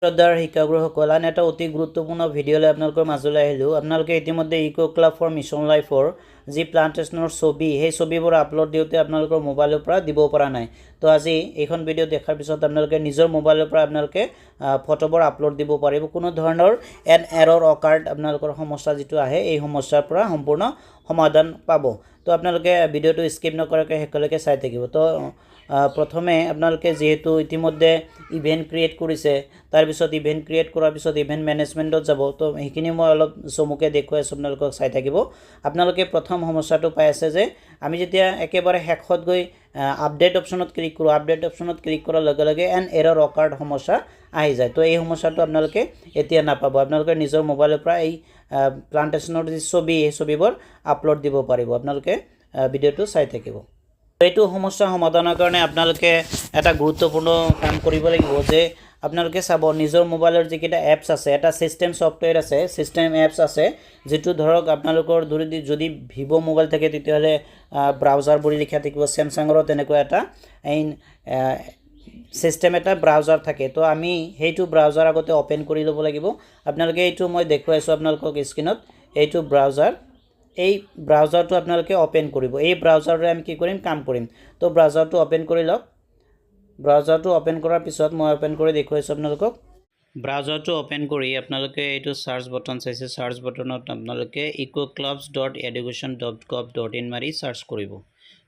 শ্ৰদ্ধাৰ শিক্ষাগুৰুসকল আন এটা অতি গুৰুত্বপূৰ্ণ ভিডিঅ'লৈ আপোনালোকৰ মাজলৈ আহিলোঁ। আপোনালোকে ইতিমধ্যে ইকো ক্লাব ফৰ মিছন লাইফৰ যি প্লান্টেশ্যনৰ ছবি সেই ছবিবোৰ আপলোড দিওঁতে আপোনালোকৰ মোবাইলৰ পৰা দিব পৰা নাই। তো আজি এইখন ভিডিঅ' দেখাৰ পিছত আপোনালোকে নিজৰ মোবাইলৰ পৰা আপোনালোকে ফটোবোৰ আপলোড দিব পাৰিব। কোনো ধৰণৰ এৰৰ অকাৰ্ড আপোনালোকৰ সমস্যা যিটো আহে এই সমস্যাৰ পৰা সম্পূৰ্ণ সমাধান পাব। তো আপোনালোকে ভিডিঅ'টো স্কিপ নকৰাকৈ শেষলৈকে চাই থাকিব। তো প্ৰথমে আপোনালোকে যেহেতু ইতিমধ্যে ইভেন্ট ক্ৰিয়েট কৰিছে, তাৰপিছত ইভেন্ট ক্ৰিয়েট কৰাৰ পিছত ইভেন্ট মেনেজমেণ্টত যাব। তো সেইখিনি মই অলপ চমুকৈ দেখুৱাই আছোঁ, আপোনালোকক চাই থাকিব। আপোনালোকে প্ৰথম সমস্যাটো পাই আছে যে আমি যেতিয়া একেবাৰে শেষত গৈ আপডেট অপশ্যনত ক্লিক কৰোঁ, আপডেট অপশ্যনত ক্লিক কৰাৰ লগে লগে এৰৰ অকাৰ্ড সমস্যা আহি যায়। তো এই সমস্যাটো আপোনালোকে এতিয়া নাপাব। আপোনালোকে নিজৰ মোবাইলৰ পৰা এই প্লান্টেশ্যনৰ যি ছবি এই ছবিবোৰ আপলোড দিব পাৰিব। আপোনালোকে ভিডিঅ'টো চাই থাকিব। এইটো সমস্যা সমাধানৰ কাৰণে আপোনালোকে এটা গুৰুত্বপূৰ্ণ কাম কৰিব লাগিব যে আপোনালোকে চাব নিজৰ মোবাইলৰ যিকেইটা এপছ আছে, এটা ছিষ্টেম ছফ্টৱেৰ আছে, ছিষ্টেম এপছ আছে, যিটো ধৰক আপোনালোকৰ যদি ভিভ' মোবাইল থাকে তেতিয়াহ'লে ব্ৰাউজাৰ বুলি লিখা থাকিব। ছেমছাঙৰো তেনেকুৱা এটা ছিষ্টেম এটা ব্ৰাউজাৰ থাকে। তো আমি সেইটো ব্ৰাউজাৰ আগতে অ'পেন কৰি ল'ব লাগিব। আপোনালোকে এইটো মই দেখুৱাইছোঁ আপোনালোকক স্ক্ৰীণত, এইটো ব্ৰাউজাৰ। এই ব্ৰাউজাৰটো আপোনালোকে অ'পেন কৰিব। এই ব্ৰাউজাৰে আমি কি কৰিম, কাম কৰিম। তো ব্ৰাউজাৰটো অ'পেন কৰি লওক। ব্ৰাউজাৰটো অ'পেন কৰাৰ পিছত মই অ'পেন কৰি দেখুৱাইছোঁ আপোনালোকক। ব্ৰাউজাৰটো অ'পেন কৰি আপোনালোকে এইটো চাৰ্চ বটন চাইছে, চাৰ্চ বটনত আপোনালোকে ecoclubs.education.gov.in মাৰি চাৰ্চ কৰিব।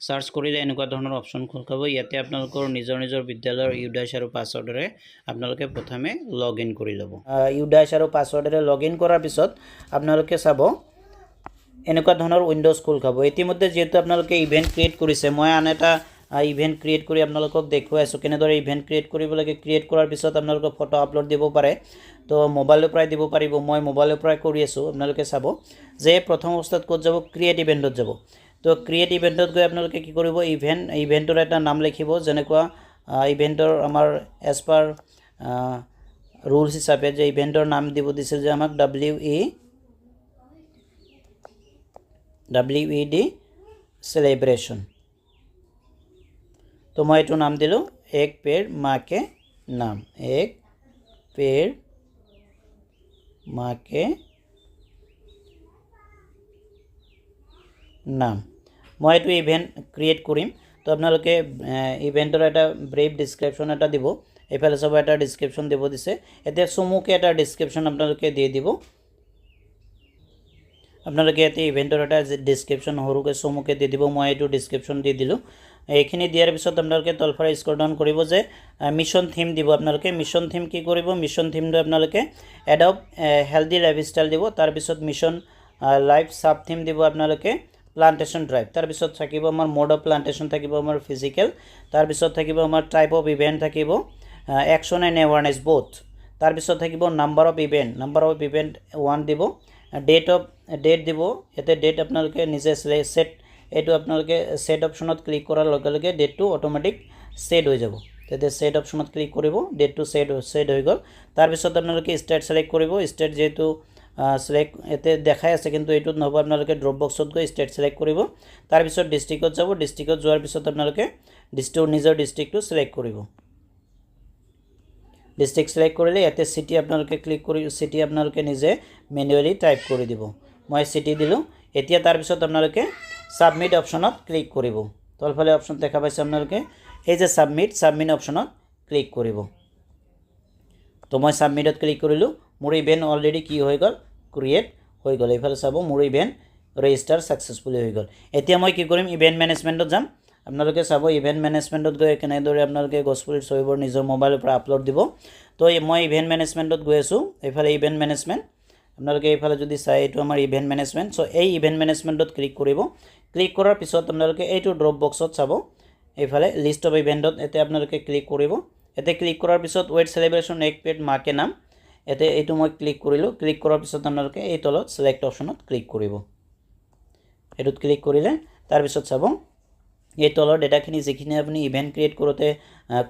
চাৰ্চ কৰিলে এনেকুৱা ধৰণৰ অপশ্যন খোল খাব। ইয়াতে আপোনালোকৰ নিজৰ বিদ্যালয়ৰ ইউডাইছ আৰু পাছৱৰ্ডেৰে আপোনালোকে প্ৰথমে লগ ইন কৰি ল'ব। ইউডাইছ আৰু পাছৱৰ্ডেৰে লগ ইন কৰাৰ পিছত আপোনালোকে চাব এনেকুৱা ধৰণৰ উইণ্ডোজ খোল খাব। ইতিমধ্যে যিহেতু আপোনালোকে ইভেন্ট ক্ৰিয়েট কৰিছে, মই আন এটা ইভেন্ট ক্ৰিয়েট কৰি আপোনালোকক দেখুৱাই আছোঁ কেনেদৰে ইভেন্ট ক্ৰিয়েট কৰিব লাগে। ক্ৰিয়েট কৰাৰ পিছত আপোনালোকে ফটো আপলোড দিব পাৰে। তো মোবাইলৰ পৰাই দিব পাৰিব। মই মোবাইলৰ পৰাই কৰি আছোঁ। আপোনালোকে চাব যে প্ৰথম অৱস্থাত ক'ত যাব, ক্ৰিয়েট ইভেণ্টত যাব। তো ক্ৰিয়েট ইভেণ্টত গৈ আপোনালোকে কি কৰিব, ইভেণ্টৰ এটা নাম লিখিব। যেনেকুৱা ইভেণ্টৰ আমাৰ এজ পাৰ ৰুলছ হিচাপে যে ইভেণ্টৰ নাম দিব দিছিল যে আমাক WED सेलिब्रेशन। तो मैं ये नाम दिलूँ एक पेड़ माँ के नाम, एक पेड़ माँ के नाम। मैं ये इभेंट क्रिएट करिम। तो आपनालोके इभेंटर एटा ब्रीफ डिस्क्रिप्शन एटा दिबो। एफाले सब एटा डिस्क्रिप्शन दिबो दिसे। एते चमुके एटा डिस्क्रिप्शन आपनालोके दि दिबो। আপোনালোকে ইয়াতে ইভেণ্টৰ এটা ডিছক্ৰিপশ্যন সৰুকৈ চমুকৈ দি দিব। মই এইটো ডিছক্ৰিপশ্যন দি দিলোঁ। এইখিনি দিয়াৰ পিছত আপোনালোকে তলফালে স্ক্ৰল ডাউন কৰিব যে মিছন থিম দিব। আপোনালোকে মিছন থিম কি কৰিব, মিছন থিমটো আপোনালোকে এডপ্ট হেল্ডি লাইফষ্টাইল দিব। তাৰপিছত মিছন লাইফ চাব থিম দিব আপোনালোকে প্লান্টেশ্যন ড্ৰাইভ। তাৰপিছত থাকিব আমাৰ মোড অফ প্লান্টেশ্যন, থাকিব আমাৰ ফিজিকেল। তাৰপিছত থাকিব আমাৰ টাইপ অফ ইভেণ্ট, থাকিব একশ্যন এণ্ড এৱাৰনেছ বোথ। তাৰপিছত থাকিব নাম্বাৰ অফ ইভেণ্ট 1 দিব। ডেট দিব। ইয়াতে ডেট আপোনালোকে নিজে সেট, এইটো আপোনালোকে সেট অপশ্যনত ক্লিক কৰাৰ লগে লগে ডেটটো অটোমেটিক সেট হৈ যাব। তেতিয়া সেট অপশ্যনত ক্লিক কৰিব, ডেটটো সেট হৈ গ'ল। তাৰপিছত আপোনালোকে ষ্টেট সেলেক্ট কৰিব। ষ্টেট যেহেতু সেলেক্ট ইয়াতে দেখাই আছে কিন্তু এইটোত নহ'ব, আপোনালোকে ড্ৰপ বক্সত গৈ ষ্টেট সেলেক্ট কৰিব। তাৰপিছত ডিষ্ট্ৰিক্টত যাব। ডিষ্ট্ৰিক্টত যোৱাৰ পিছত আপোনালোকে নিজৰ ডিষ্ট্ৰিক্টটো সেলেক্ট কৰিব। ডিষ্ট্ৰিক্ট সেলেক্ট কৰিলে ইয়াতে চিটি আপোনালোকে ক্লিক কৰি চিটি আপোনালোকে নিজে মেনুৱেলি টাইপ কৰি দিব। মই চিটি দিলোঁ। এতিয়া তাৰপিছত আপোনালোকে সাবমিট অপশ্যনত ক্লিক কৰিব। তলফালে অপশ্যন দেখা পাইছে আপোনালোকে, এই যে সাবমিট অপশ্যনত ক্লিক কৰিব। তো মই সাবমিটত ক্লিক কৰিলোঁ। মোৰ ইভেণ্ট অলৰেডি কি হৈ গ'ল, ক্ৰিয়েট হৈ গ'ল। এইফালে চাব মোৰ ইভেণ্ট ৰেজিষ্টাৰ ছাকচেছফুলি হৈ গ'ল। এতিয়া মই কি কৰিম, ইভেণ্ট মেনেজমেণ্টত যাম। আপোনালোকে চাব ইভেণ্ট মেনেজমেণ্টত গৈ কেনেদৰে আপোনালোকে গছপুলিৰ ছবিবোৰ নিজৰ মোবাইলৰ পৰা আপলোড দিব। তো মই ইভেণ্ট মেনেজমেণ্টত গৈ আছোঁ। এইফালে ইভেণ্ট মেনেজমেণ্ট আপোনালোকে এইফালে যদি চাই এইটো আমাৰ ইভেণ্ট মেনেজমেণ্ট। চ' এই ইভেণ্ট মেনেজমেণ্টত ক্লিক কৰিব। ক্লিক কৰাৰ পিছত আপোনালোকে এইটো ড্ৰপ বক্সত চাব, এইফালে লিষ্ট অফ ইভেণ্টত এতিয়া আপোনালোকে ক্লিক কৰিব। ইয়াতে ক্লিক কৰাৰ পিছত ৱেড চেলিব্ৰেশ্যন এক পেড মাকে নাম, ইয়াতে এইটো মই ক্লিক কৰিলোঁ। ক্লিক কৰাৰ পিছত আপোনালোকে এই তলত ছিলেক্ট অপশ্যনত ক্লিক কৰিব। এইটোত ক্লিক কৰিলে তাৰপিছত চাব এই তলৰ ডেটাখিনি যিখিনি আপুনি ইভেণ্ট ক্ৰিয়েট কৰোঁতে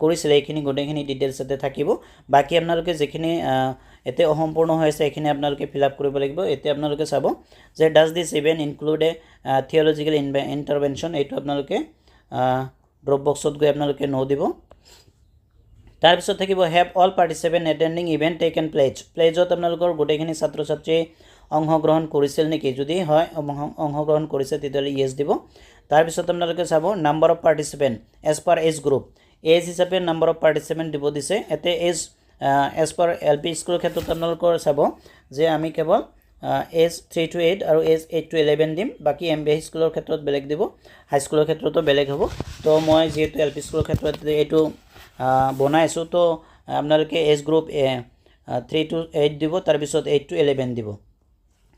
কৰিছিলে এইখিনি গোটেইখিনি ডিটেইলছ ইয়াতে থাকিব। বাকী আপোনালোকে যিখিনি এতে অসম্পূৰ্ণ হৈ আছে এইখিনি আপোনালোকে ফিল আপ কৰিব লাগিব। এতিয়া আপোনালোকে চাব যে does this event include a theological intervention, এইটো আপোনালোকে ড্ৰপ বক্সত গৈ আপোনালোকে নো দিব। তাৰপিছত থাকিব have all participant attending event taken pledge প্লেজত আপোনালোকৰ গোটেইখিনি ছাত্ৰ ছাত্ৰী অংশগ্ৰহণ কৰিছিল নেকি যদি হয় অংশগ্ৰহণ কৰিছে তেতিয়াহ'লে ইয়েছ দিব তাৰপিছত আপোনালোকে চাব number of participant as per age group age হিচাপে নাম্বাৰ অফ পাৰ্টিচিপেণ্ট দিব দিছে এতে as as per L P স্কুলৰ ক্ষেত্ৰত আপোনালোকৰ চাব যে আমি কেৱল এজ 3 to 8 আৰু এজ 8 to 11 দিম বাকি এমবিএ স্কুলৰ ক্ষেত্ৰত বেলেগ দিব হাই স্কুলৰ ক্ষেত্ৰতো বেলেগ হ'ব তো মই যেহেতু এল পি স্কুলৰ ক্ষেত্ৰত এইটো বনাইছো তো আপোনালোকে এজ গ্ৰুপ 3 to 8 দিব তাৰপিছত 8 to 11 দিব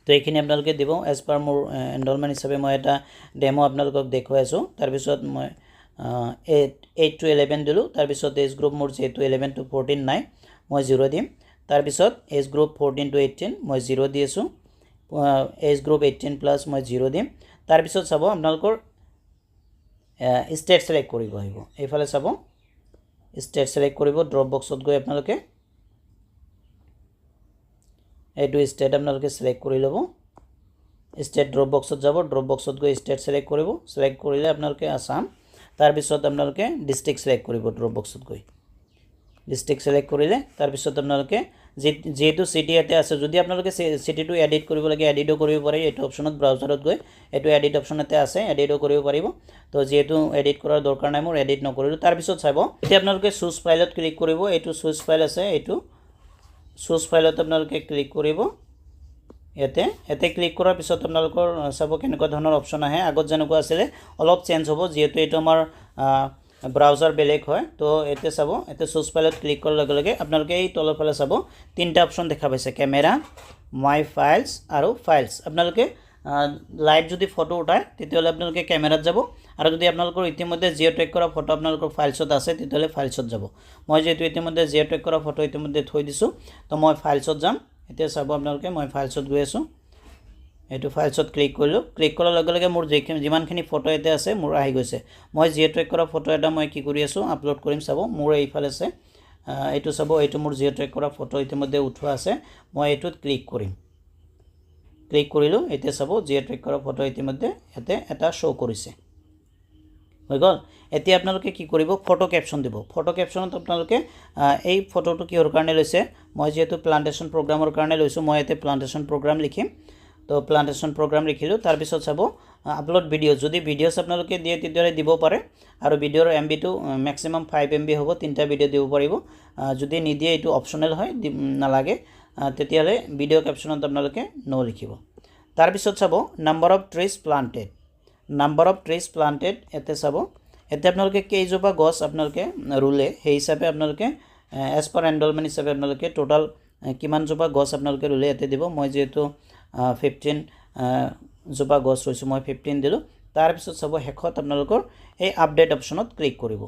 তো এইখিনি আপোনালোকে দিব এজ পাৰ মোৰ এনৰলমেণ্ট হিচাপে মই এটা ডেমো আপোনালোকক দেখুৱাই আছো তাৰপিছত মই 8 to 11 দিলোঁ তাৰপিছত এজ গ্ৰুপ মোৰ যেহেতু 11 to 14 নাই মই 0 দিম তাৰপিছত এজ গ্ৰুপ 14 to 18 মই 0 দি আছোঁ এজ গ্ৰুপ 18 প্লাছ মই 0 দিম তাৰপিছত চাব আপোনালোকৰ ষ্টেট সিলেক্ট কৰিব আহিব এইফালে চাব ষ্টেট সিলেক্ট কৰিব ড্ৰপ বক্সত গৈ আপোনালোকে এইটো ষ্টেট আপোনালোকে সিলেক্ট কৰি ল'ব ষ্টেট ড্ৰপ বক্সত যাব ড্ৰপ বক্সত গৈ ষ্টেট সিলেক্ট কৰিব সিলেক্ট কৰিলে আপোনালোকে আসাম তাৰপিছত আপোনালোকে ডিস্ট্ৰিক্ট সিলেক্ট কৰিব ড্ৰপ বক্সত গৈ ডিস্ট্ৰিক্ট সিলেক্ট কৰিলে তাৰপিছত আপোনালোকে যেহেতু সিটি ইয়াতে আছে যদি আপোনালোকে সিটিটো এডিট কৰিব লাগে এডিটো কৰিব পাৰে এইটো অপচনত ব্ৰাউজাৰত গৈ এইটো এডিট অপচন এতে আছে এডিটো কৰিব পাৰিব তো যেহেতু এডিট কৰাৰ দৰকাৰ নাই মোৰ এডিট নকৰিলো তাৰপিছত চাব এতিয়া আপোনালোকে চুজ ফাইলত ক্লিক কৰিব এইটো চুজ ফাইল আছে এইটো চুজ ফাইলত আপোনালোকে ক্লিক কৰিব এতে ক্লিক কৰাৰ পিছত আপোনালোকৰ চাব কেনেকুৱা ধৰণৰ অপচন আহে আগত যেনেকুৱা আছিল অলপ চেঞ্জ হ'ব যেহেতু এইটো আমাৰ ব্ৰাউজাৰ বেলেগ হয় তো এতে চাব এতে চুজ ফাইলত ক্লিক কৰাৰ লগে লগে আপোনালোকে এই তলৰ ফালে চাব তিনটা অপচন দেখা পাইছে ক্যামেৰা মাই ফাইলছ আৰু ফাইলছ আপোনালোকে লাইভ যদি ফটো উঠায় তেতিয়াহ'লে আপোনালোকে ক্যামেৰাত যাব আৰু যদি আপোনালোকৰ ইতিমধ্যে জিঅ' টেগ কৰা ফটো আপোনালোকৰ ফাইলছত আছে তেতিয়াহ'লে ফাইলছত যাব মই যেহেতু ইতিমধ্যে জিঅ' টেগ কৰা ফটো ইতিমধ্যে থৈ দিছোঁ তো মই ফাইলছত যাম এতিয়া চাব আপোনালোকে মই ফাইলছত গৈ আছোঁ এইটো ফাইলছত ক্লিক কৰিলোঁ ক্লিক কৰাৰ লগে লগে মোৰ যিমানখিনি ফটো এতে আছে মোৰ আহি গৈছে মই জিঅ' টেগ কৰা ফটো এটা মই কি কৰি আছোঁ আপলোড কৰিম চাব মোৰ এইফালে আছে এইটো চাব এইটো মোৰ জিঅ' টেগ কৰা ফটো ইতিমধ্যে উঠোৱা আছে মই এইটোত ক্লিক কৰিম ক্লিক কৰিলোঁ এতিয়া চাব জিঅ' টেগ কৰা ফটো ইতিমধ্যে এতে এটা শ্ব' কৰিছে হৈ গ'ল এতিয়া আপোনালোকে কি কৰিব ফটো ক্যাপশন দিব ফটো ক্যাপশনত আপোনালোকে এই ফটোটো কিহৰ কাৰণে লৈছে মই যেহেতু প্লান্টেশন প্ৰগ্ৰামৰ কাৰণে লৈছোঁ মই এতে প্লান্টেশন প্ৰগ্ৰাম লিখিম তো প্লান্টেশন প্ৰগ্ৰাম লিখিলোঁ তাৰপিছত চাব আপলোড ভিডিঅ যদি ভিডিঅ'ছ আপোনালোকে দিয়ে তেতিয়াহ'লে দিব পাৰে আৰু ভিডিঅ'ৰ এমবিটো ম্যাক্সিমাম 5 MB হ'ব তিনটা ভিডিঅ' দিব পাৰিব যদি নিদিয়ে এইটো অপচনেল হয় নালাগে তেতিয়াহ'লে ভিডিঅ' ক্যাপশনত আপোনালোকে নো লিখিব তাৰপিছত চাব নাম্বাৰ অফ ট্ৰিজ প্লান্টেড এতে চাব এতে আপোনালোকে কেইজোপা গছ আপোনালোকে ৰুলে সেই হিচাপে আপোনালোকে এজ পাৰ এনৰলমেণ্ট হিচাপে আপোনালোকে টোটাল কিমান জোপা গছ আপোনালোকে ৰুলে এতে দিব মই যেহেতু 15 জোপা গছ ৰুইছোঁ মই 15 দিলোঁ তাৰপিছত চাব শেষত আপোনালোকৰ এই আপডেট অপচনত ক্লিক কৰিব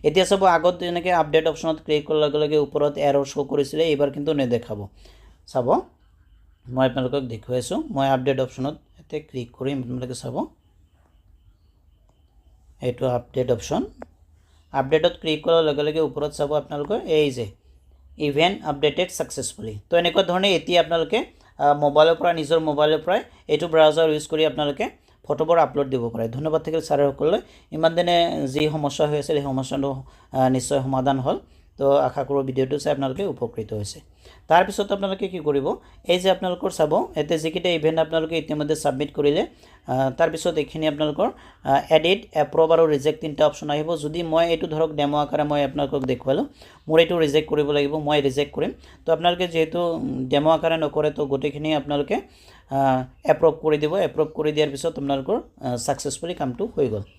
এতিয়া চাব আগত যেনেকৈ আপডেট অপচনত ক্লিক কৰাৰ লগে লগে ওপৰত এৰৰ শ্ব' কৰিছিলে এইবাৰ কিন্তু নেদেখাব চাব মই আপোনালোকক দেখুৱাই আছোঁ মই আপডেট অপচনত এতে ক্লিক কৰিম আপোনালোকে চাব এইটো আপডেট অপচন আপডেটত ক্লিক কৰাৰ লগে লগে ওপৰত চাব আপোনালোকৰ এই যে ইভেন্ট আপডেটেড সাকসেসফুলি তো এনেকুৱা ধৰণে এতিয়া আপোনালোকে মোবাইলৰ পৰা নিজৰ মোবাইলৰ পৰা এইটো ব্ৰাউজাৰ ইউজ কৰি আপোনালোকে ফটোবোৰ আপলোড দিব পাৰে ধন্যবাদ থাকিল ছাৰসকললৈ ইমান দিনে যি সমস্যা হৈ আছিল সেই সমস্যাটো নিশ্চয় সমাধান হ'ল তো আশা কৰোঁ ভিডিঅ'টো চাই আপোনালোকে উপকৃত হৈছে তাৰপিছত আপোনালোকে কি কৰিব এই যে আপোনালোকৰ চাব এতে যিকেইটা ইভেন্ট আপোনালোকে ইতিমধ্যে সাবমিট কৰিলে তাৰপিছত এইখিনি আপোনালোকৰ এডিট এপ্ৰুভ আৰু ৰিজেক্ট তিনটা অপচন আহিব যদি মই এইটো ধৰক ডেমো আকাৰে মই আপোনালোকক দেখুৱালো মোৰ এইটো ৰিজেক্ট কৰিব লাগিব মই ৰিজেক্ট কৰিম তো আপোনালোকে যেহেতু ডেমো আকাৰে নকৰে তো গোটেইখিনি আপোনালোকে এপ্ৰুভ কৰি দিব এপ্ৰুভ কৰি দিয়াৰ পিছত আপোনালোকৰ সাকসেসফুলি কামটো হৈ গ'ল